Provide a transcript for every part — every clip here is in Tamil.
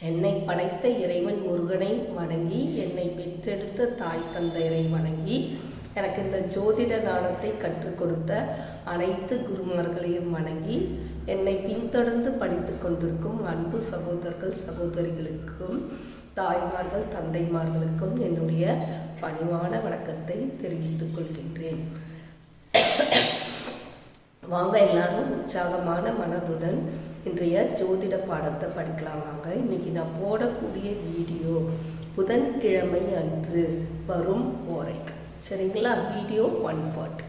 என்னை படைத்த இறைவன் முருகனை வணங்கி, என்னை பெற்றெடுத்த தாய் தந்தையரை வணங்கி, எனக்கு இந்த ஜோதிட ஞானத்தை கற்றுக் கொடுத்த அனைத்து குருமார்களையும் வணங்கி, என்னை பின்தொடர்ந்து படித்து கொண்டிருக்கும் அன்பு சகோதரர்கள் சகோதரிகளுக்கும் தாய்மார்கள் தந்தைமார்களுக்கும் என்னுடைய பணிவான வணக்கத்தை தெரிவித்துக் கொள்கின்றேன். வாங்க எல்லாரும் உற்சாகமான மனதுடன் இன்றைய ஜோதிட பாடத்தை படிக்கலாம். வாங்க. இன்னைக்கு நான் போடக்கூடிய வீடியோ புதன்கிழமை அன்று வரும் ஓரை. சரிங்களா? வீடியோ 140.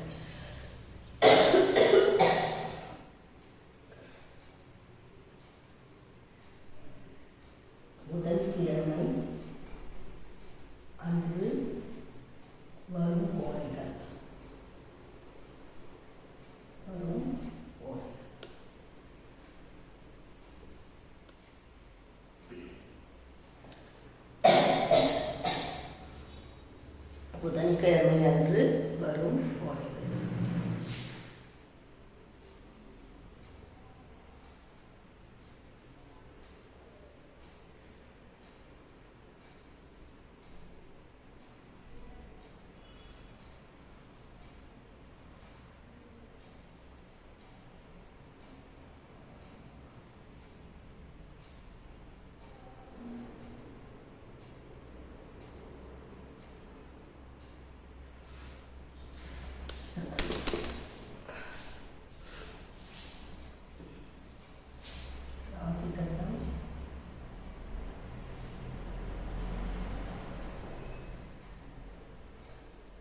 புதன்கிழமை அன்று வரும் ஓரைகள். புதன்கிழமை அன்று வரும் ஓரைகள்.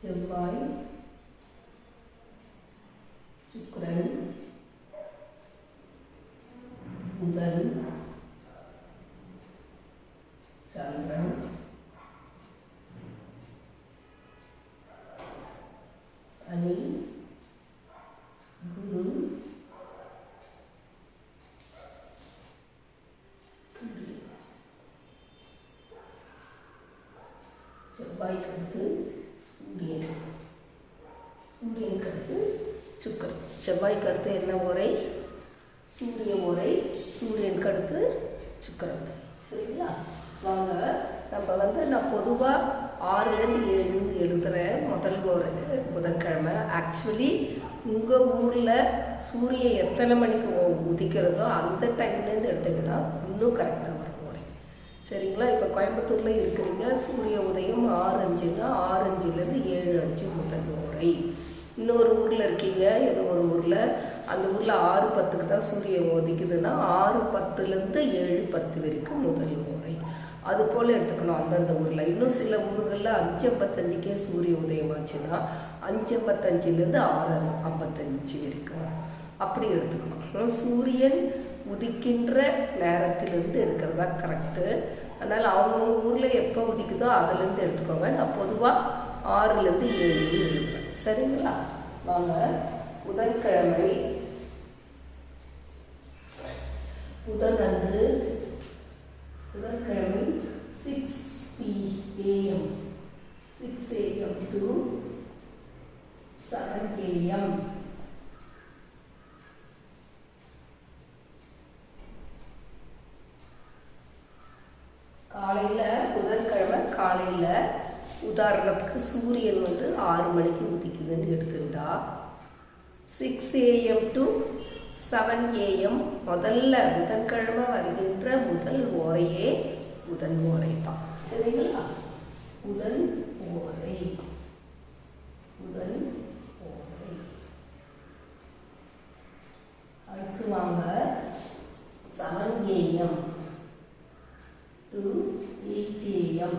செவ்வாய், சுக்கிரன், புதன், சந்திரன், சனி, குரு, சூரியன். செவ்வாய்க்கு அடுத்து சூரியன், சூரியனுக்கு அடுத்து சுக்கிரன். செவ்வாய்க்கு அடுத்து என்ன ஓரை? சூரிய ஓரை. சூரியனுக்கு அடுத்து சுக்கிரன். சரிங்களா? வாங்க. நான் பொதுவாக 6லேருந்து 7 எழுதுகிறேன். முதல் ஓரை புதன்கிழமை. ஆக்சுவலி உங்கள் ஊரில் சூரியன் எத்தனை மணிக்கு உதிக்கிறதோ அந்த டைம்லேருந்து எடுத்திங்கன்னா இன்னும் கரெக்டாக வரும் ஓரை. சரிங்களா? இப்போ கோயம்புத்தூரில் இருக்கிறீங்க. சூரிய உதயம் 6:05ன்னா 6:05லேருந்து 7:05 முதல் ஓரை. இன்னொரு ஊரில் இருக்கீங்க, ஏதோ ஒரு ஊரில், அந்த ஊரில் 6:10க்கு தான் சூரியன் உதிக்குதுன்னா 6:10லேருந்து 7:10 வரைக்கும் முதல் ஓரை. அது போல் எடுத்துக்கணும் அந்தந்த ஊரில். இன்னும் சில ஊர்களில் 5:55க்கே சூரிய உதயமாச்சுன்னா 5:55லேருந்து 6:55 வரைக்கும் அப்படி எடுத்துக்கணும். சூரியன் உதிக்கின்ற நேரத்திலிருந்து எடுக்கிறதா கரெக்டு. அதனால் அவங்கவுங்க ஊரில் எப்போ உதிக்குதோ அதுலேருந்து எடுத்துக்கோங்க. நான் பொதுவாக 6லேருந்து 7 எழுதுகிறேன். சரிங்களா? வாங்க. புதன்கிழமை புதன் அன்று புதன்கிழமை 6 PM 6 AM to 7 AM. காலையில் புதன்கிழமை காலையில் உதாரணத்துக்கு சூரியன் 6 மணிக்கு உதிக்குதுன்னு எடுத்துக்கிட்டா 6 AM to 7 AM முதல்ல புதன்கிழமை வருகின்ற முதல் ஓரையே புதன் ஓரை தான். சரிங்களா? புதன் ஓரை. புதன் ஓரை. அடுத்து வாங்க. 7 AM to 8 AM.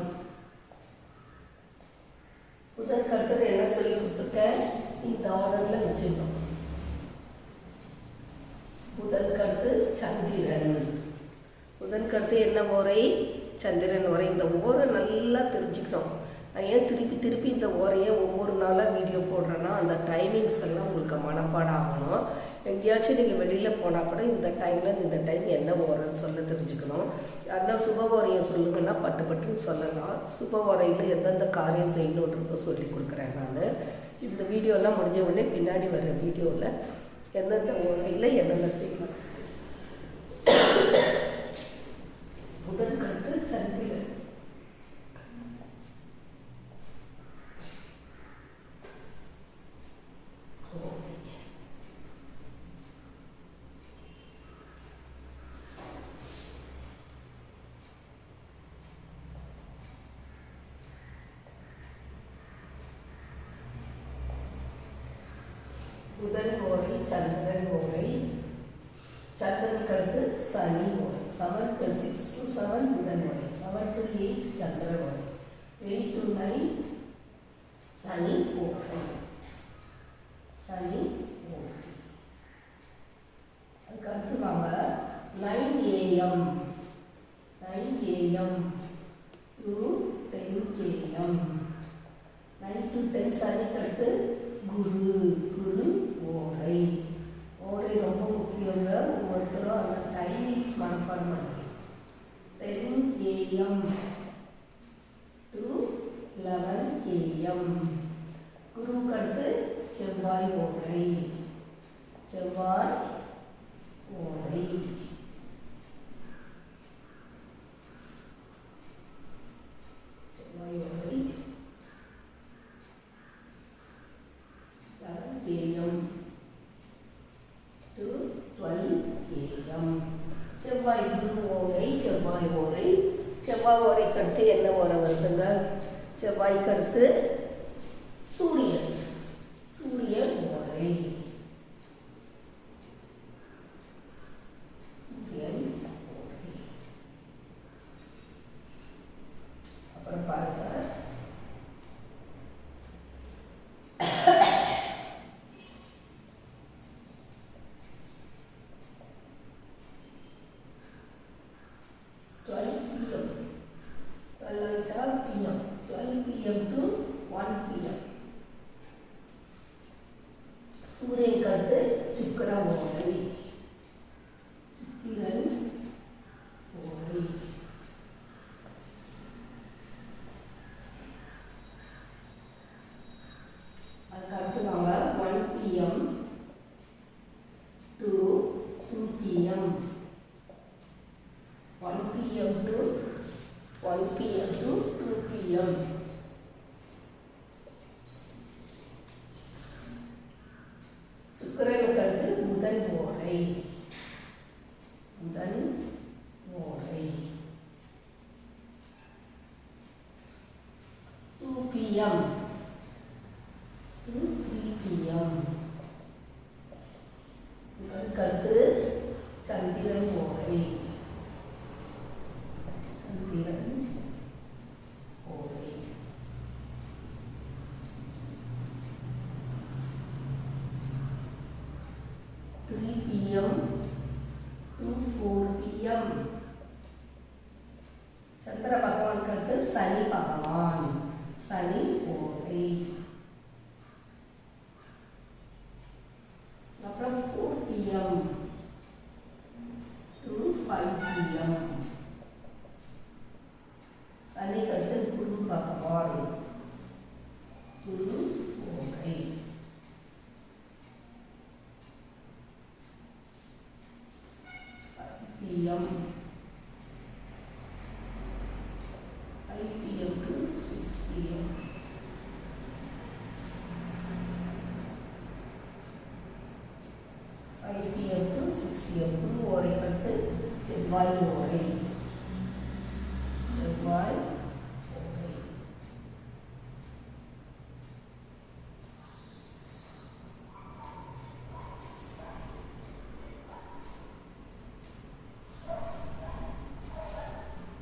புதற்கு அடுத்தது என்ன சொல்லி கொடுத்துருக்கேன்? இந்த ஆர்டரில் வச்சுக்கணும். புதற்கு அடுத்து சந்திரன். புதற்கு அடுத்து என்ன ஓரை? சந்திரன் ஓரை. இந்த ஓரை நல்லா தெரிஞ்சுக்கணும். நான் ஏன் திருப்பி இந்த ஓரையை ஒவ்வொரு நாளாக வீடியோ போடுறேன்னா அந்த டைமிங்ஸ் எல்லாம் உங்களுக்கு மனப்பாடம் ஆகணும். எங்கேயாச்சும் நீங்கள் வெளியில் போனால் கூட இந்த டைமில் இந்த டைம் என்ன ஓரைன்னு சொல்ல தெரிஞ்சுக்கணும். யாருன்னா சுப ஓரையை சொல்லுங்கன்னா பட்டுன்னு சொல்லலாம். சுப ஓரையில் எந்தெந்த காரியம் செய்யணுன்றதை சொல்லி கொடுக்குறேன் நான். இந்த வீடியோலாம் முடிஞ்ச உடனே பின்னாடி வர வீடியோவில் எந்தெந்த ஓரையில் என்னென்ன செய்யணும். புதன்கிழமை ஓரை சந்திரன் ஓரை சந்திரனுக்கு அடுத்து சனி ஓரை 7 to 6 to 7 புதன் ஓரை 7 to 8 சந்திரன் ஓரை 8 to 9 சனி ஓரை அதுக்கு அடுத்து வாங்க 9 AM to 10 AM 9 to 10 சனிக்கு அடுத்து குரு ஓரை ரொம்ப முக்கியங்க ஒவ்வொருத்தரும் அந்த டைமிங்ஸ் மனப்பாடம் பண்ணுங்க 10 AM to 11 AM குருவுக்கு அடுத்து செவ்வாய் ஓரை AM to 12 AM செவ்வாய் குரு ஓரை செவ்வாய் ஓரைக்கு அடுத்து என்ன ஓரை வருதுங்க செவ்வாய்க்கு அடுத்து சூரியன் ஓரை அப்புறம் பாருங்க 12 PM to 1 PM சூரியனுக்கு அடுத்து சுக்கிரன் ஓரை அதுக்கு அடுத்து நாம 1 PM to 2 PM 1 PM to 2 PM சுக்கிரனுக்கு அடுத்து புதன் ஓரை 2 PM to 3 PM அதுக்கு அடுத்து சந்திரன் ஓரை 3 PM to 4 PM சந்திர பகவானுக்கு அடுத்து சனி பகவான் ஓரை அப்புறம் 4 PM to 5 PM சனிக்கு அடுத்து குரு பகவான் ஓரை 5 PM to 6 PM 5 PM to 6 PM குரு ஓரை அடுத்து செவ்வாய் ஓரை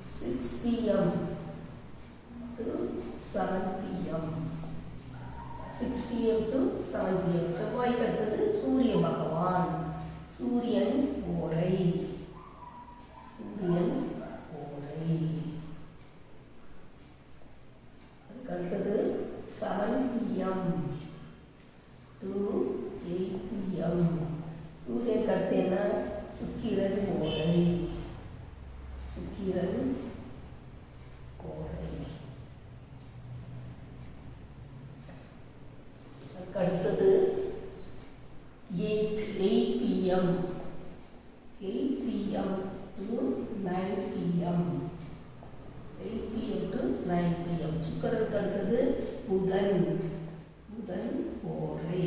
6 PM to 7 PM 6 PM to 7 PM செவ்வாய்க்கு அடுத்தது சூரிய பகவான் சூரியன் ஓரை அதுக்கு அடுத்தது 7 PM to 8 PM சூரியனுக்கு அடுத்து என்ன சுக்கிரன் ஓரை அடுத்தது 8 PM to 9 PM 8 PM to 9 PM சுக்கிரனுக்கு அடுத்தது புதன் ஓரை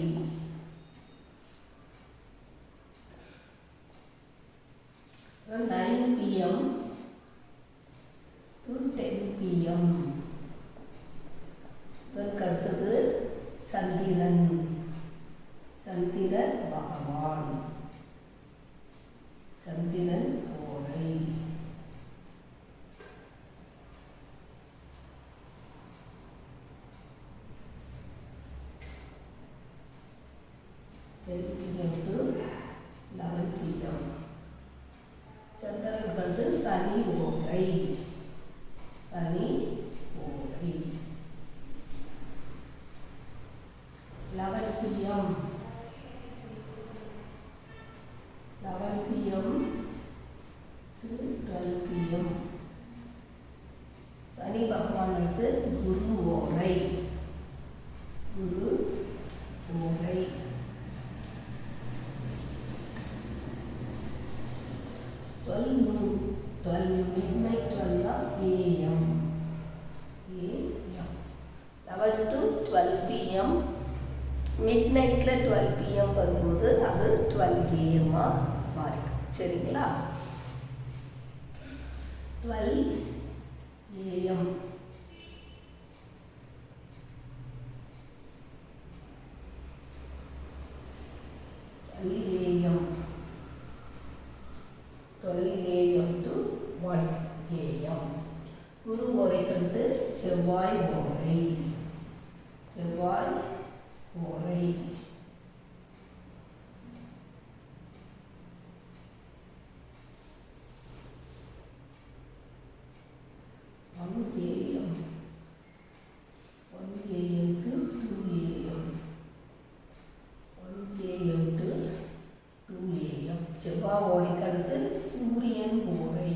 9 PM to 10 PM அதுக்கு அடுத்தது சந்திர சனி ஓரை. சனி ஓரை. லவத்தியம். லவத்தியம் to 12 PM. சனி பகவான் அடுத்து குரு ஓரை. குரு ஓரை. 12 midnight 12 AM. 11 to 12 PM. மிட்நைட்டில் 12 PM வரும்போது அது 12 AM மாறிக்கும். சரிங்களா? 12 AM. to 1 AM. குரு ஓரை கருத்து செவ்வாய் ஓரை. செவ்வாய் ஓரை. செவ்வாய் ஓரைக்கு அடுத்து சூரியன் ஓரை.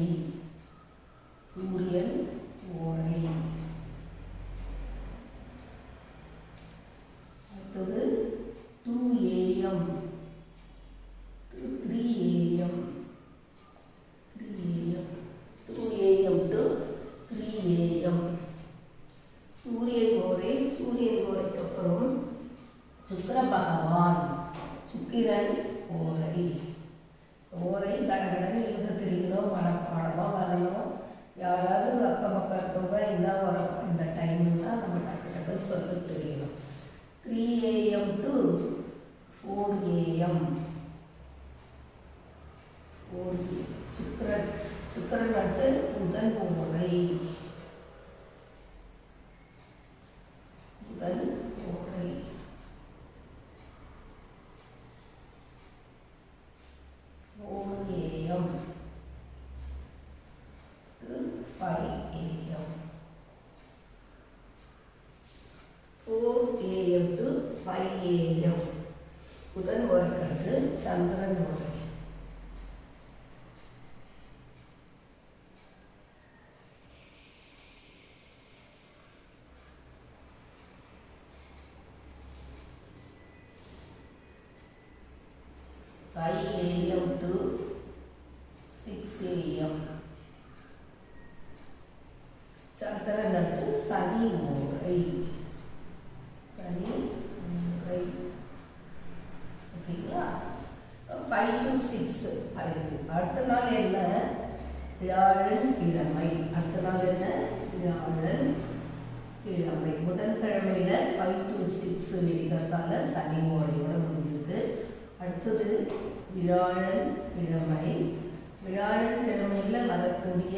சூரியன் ஓரை. அடுத்தது 2 AM to 3 AM. 2 AM to 3 AM. சூரியன் ஓரை. சூரியன் ஓரைக்கு அப்புறம் சுக்கிர பகவான். சுக்கிரன் ஓரை. ஓரை கடகடன்னு எழுத தெரியணும், மனப்பாடமாக வரணும். யாராவது அக்கம் பக்கம் இருக்கவங்க என்ன வரும் இந்த டைம்னா நம்ம டக்கு டக்குன்னு சொல்ல தெரியணும். 3 AM to 4 AM. சுக்கிரன் அடுத்து புதன் ஓரை. புதன் ஓரை. 4 AM to 5 AM. 4 AM to 5 AM. புதன் ஓரைக்கு சந்திரன் ஓரை. to 6 AM. சந்திரன் அடுத்து சனி ஓரை. சனி ஓரை. ஓகேங்களா? 5 to 6 ஆயிடுது. அடுத்த நாள் என்ன? வியாழன் கிழமை. அடுத்த நாள் என்ன? வியாழன் கிழமை. புதன்கிழமையில 5 to 6 விடிகிறதால சனி ஓரையோட முடியுது. அடுத்தது வியாழன் கிழமை. வியாழன் கிழமையில் வரக்கூடிய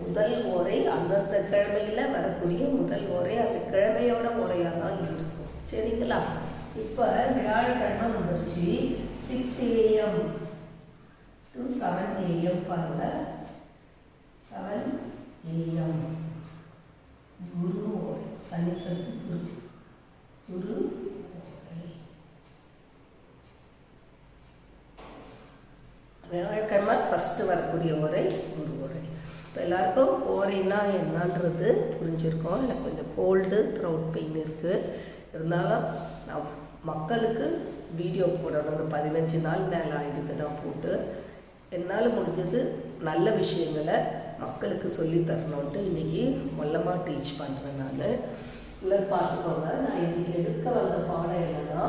முதல் ஓரை அந்தந்த கிழமையில் வரக்கூடிய முதல் ஓரை அந்த கிழமையோட ஓரையாக தான் இருக்கும். சரிங்களா? இப்போ வியாழக்கிழமை வந்துருச்சு. 6 AM to 7 AM பாருங்க. 7 AM. குரு ஓரை. சனிக்கிழமை குரு. குரு ஓரை. வியாழக்கிழமை ஃபஸ்ட்டு வரக்கூடிய ஓரை குரு ஓரை. இப்போ எல்லாருக்கும் ஓரைன்னா என்னன்றது புரிஞ்சிருக்கோம். எனக்கு கொஞ்சம் கோல்டு, த்ரோட் பெயின் இருக்குது. இருந்தாலும் நான் மக்களுக்கு வீடியோ போடணும்னு 15 நாள் மேலே ஆகிடுது நான் போட்டு. என்னால் முடிஞ்சது நல்ல விஷயங்களை மக்களுக்கு சொல்லி தரணுன்ட்டு இன்றைக்கி மொல்லமாக டீச் பண்ணுறேன். நான் இல்லை பார்த்துக்கோங்க. நான் இன்றைக்கி எடுக்க வந்த பாடம் என்னென்னா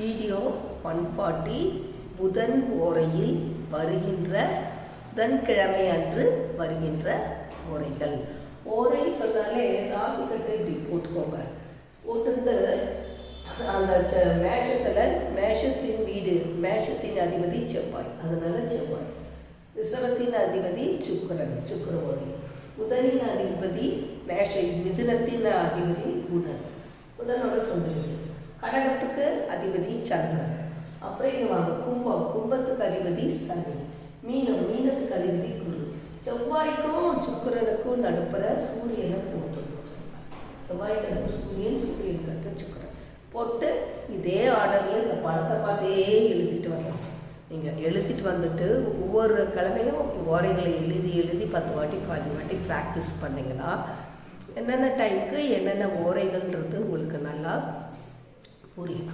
வீடியோ 140 புதன் ஓரையில் வருகின்ற புதன்கிழமை அன்று வருகின்ற ஓரைகள். ஓரை சொன்னாலே ராசி கட்டு இப்படி போட்டுக்கோங்க. போட்டுருந்து அந்த மேஷத்தில் மேஷத்தின் வீடு, மேஷத்தின் அதிபதி செவ்வாய், அதனால செவ்வாய். ரிஷபத்தின் அதிபதி சுக்கிரன், சுக்கிர ஓரை. புதனின் அதிபதி மிதுனத்தின் அதிபதி புதன், புதனோட சொந்த வீடு. கடகத்துக்கு அதிபதி சந்திரன். அப்புறம் இங்கே வாங்க கும்பம், கும்பத்துக்கு அதிபதி சனி. மீனம், மீனத்துக்கு அதிபதி குரு. செவ்வாய் செவ்வாய்க்கும் சுக்கிரனுக்கும் நடுப்புற சூரியனை போட்டுருக்கோம். செவ்வாய்க்கு அடுத்து சூரியன், சூரியனுக்கு அடுத்து சுக்கிரன் போட்டு இதே ஆர்டரில் இந்த படத்தை பார்த்தே எழுதிட்டு வரலாம். நீங்கள் எழுதிட்டு வந்துட்டு ஒவ்வொரு கிழமையும் ஓரைகளை எழுதி 10 வாட்டி 5 வாட்டி ப்ராக்டிஸ் பண்ணிங்கன்னா என்னென்ன டைமுக்கு என்னென்ன ஓரைகள்ன்றது உங்களுக்கு நல்லா புரியும்.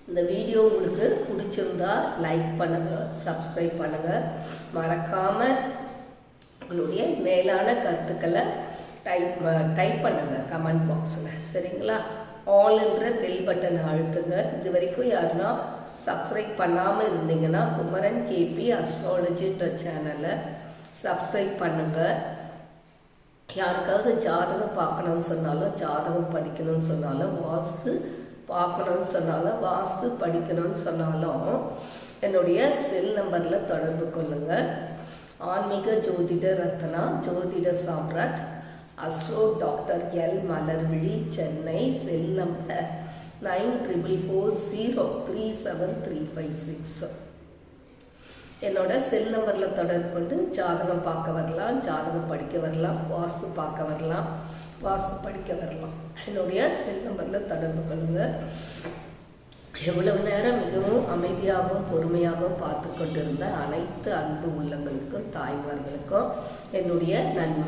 இந்த வீடியோ உங்களுக்கு பிடிச்சிருந்தா லைக் பண்ணுங்கள், சப்ஸ்கிரைப் பண்ணுங்கள். மறக்காமல் உங்களுடைய மேலான கருத்துக்களை டைப் பண்ணுங்கள் கமெண்ட் பாக்ஸில். சரிங்களா? ஆல்ன்ற பெல் பட்டனை அழுத்துங்க. இது வரைக்கும் யாருன்னா சப்ஸ்கிரைப் பண்ணாமல் இருந்தீங்கன்னா குமரன் கேபி அஸ்ட்ராலஜின்ற சேனலை சப்ஸ்கிரைப் பண்ணுங்கள். யாருக்காவது ஜாதகம் பார்க்கணுன்னு சொன்னாலும், ஜாதகம் படிக்கணும்னு சொன்னாலும், வாஸ்து பார்க்கணுன்னு சொன்னாலும், வாஸ்து படிக்கணும்னு சொன்னாலும் என்னுடைய செல் நம்பரில் தொடர்பு கொள்ளுங்கள். ஆன்மீக ஜோதிட ரத்னா, ஜோதிட சாம்ராட், astro doctor L Malarvizhi, Chennai. Cell number 9440373556. என்னோட செல் நம்பரில் தொடர்பு கொண்டு ஜாதகம் பார்க்க வரலாம், ஜாதகம் படிக்க வரலாம், வாஸ்து பார்க்க வரலாம், வாஸ்து படிக்க வரலாம். என்னுடைய செல் நம்பரில் தொடர்பு கொள்ளுங்கள். எவ்வளவு நேரம் மிகவும் அமைதியாகவும் பொறுமையாகவும் பார்த்து கொண்டிருந்த அனைத்து அன்பு உள்ளங்களுக்கும், தாய்மார்களுக்கும் என்னுடைய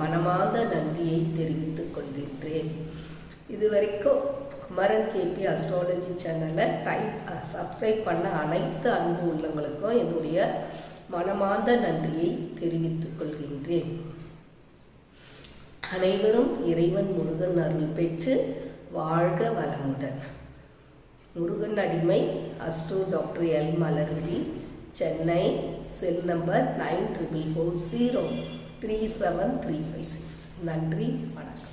மனமார்ந்த நன்றியை தெரிவித்துக் கொள்கின்றேன். இதுவரைக்கும் குமரன் கேபி அஸ்ட்ராலஜி சேனலை சப்ஸ்கிரைப் பண்ண அனைத்து அன்பு உள்ளங்களுக்கும் என்னுடைய மனமார்ந்த நன்றியை தெரிவித்துக் கொள்கின்றேன். அனைவரும் இறைவன் முருகன் அருள் பெற்று வாழ்க வளமுடன். முருகன் அடிமை, astro doctor L Malarvizhi, Chennai. Cell number 9440373556. நன்றி, வணக்கம்.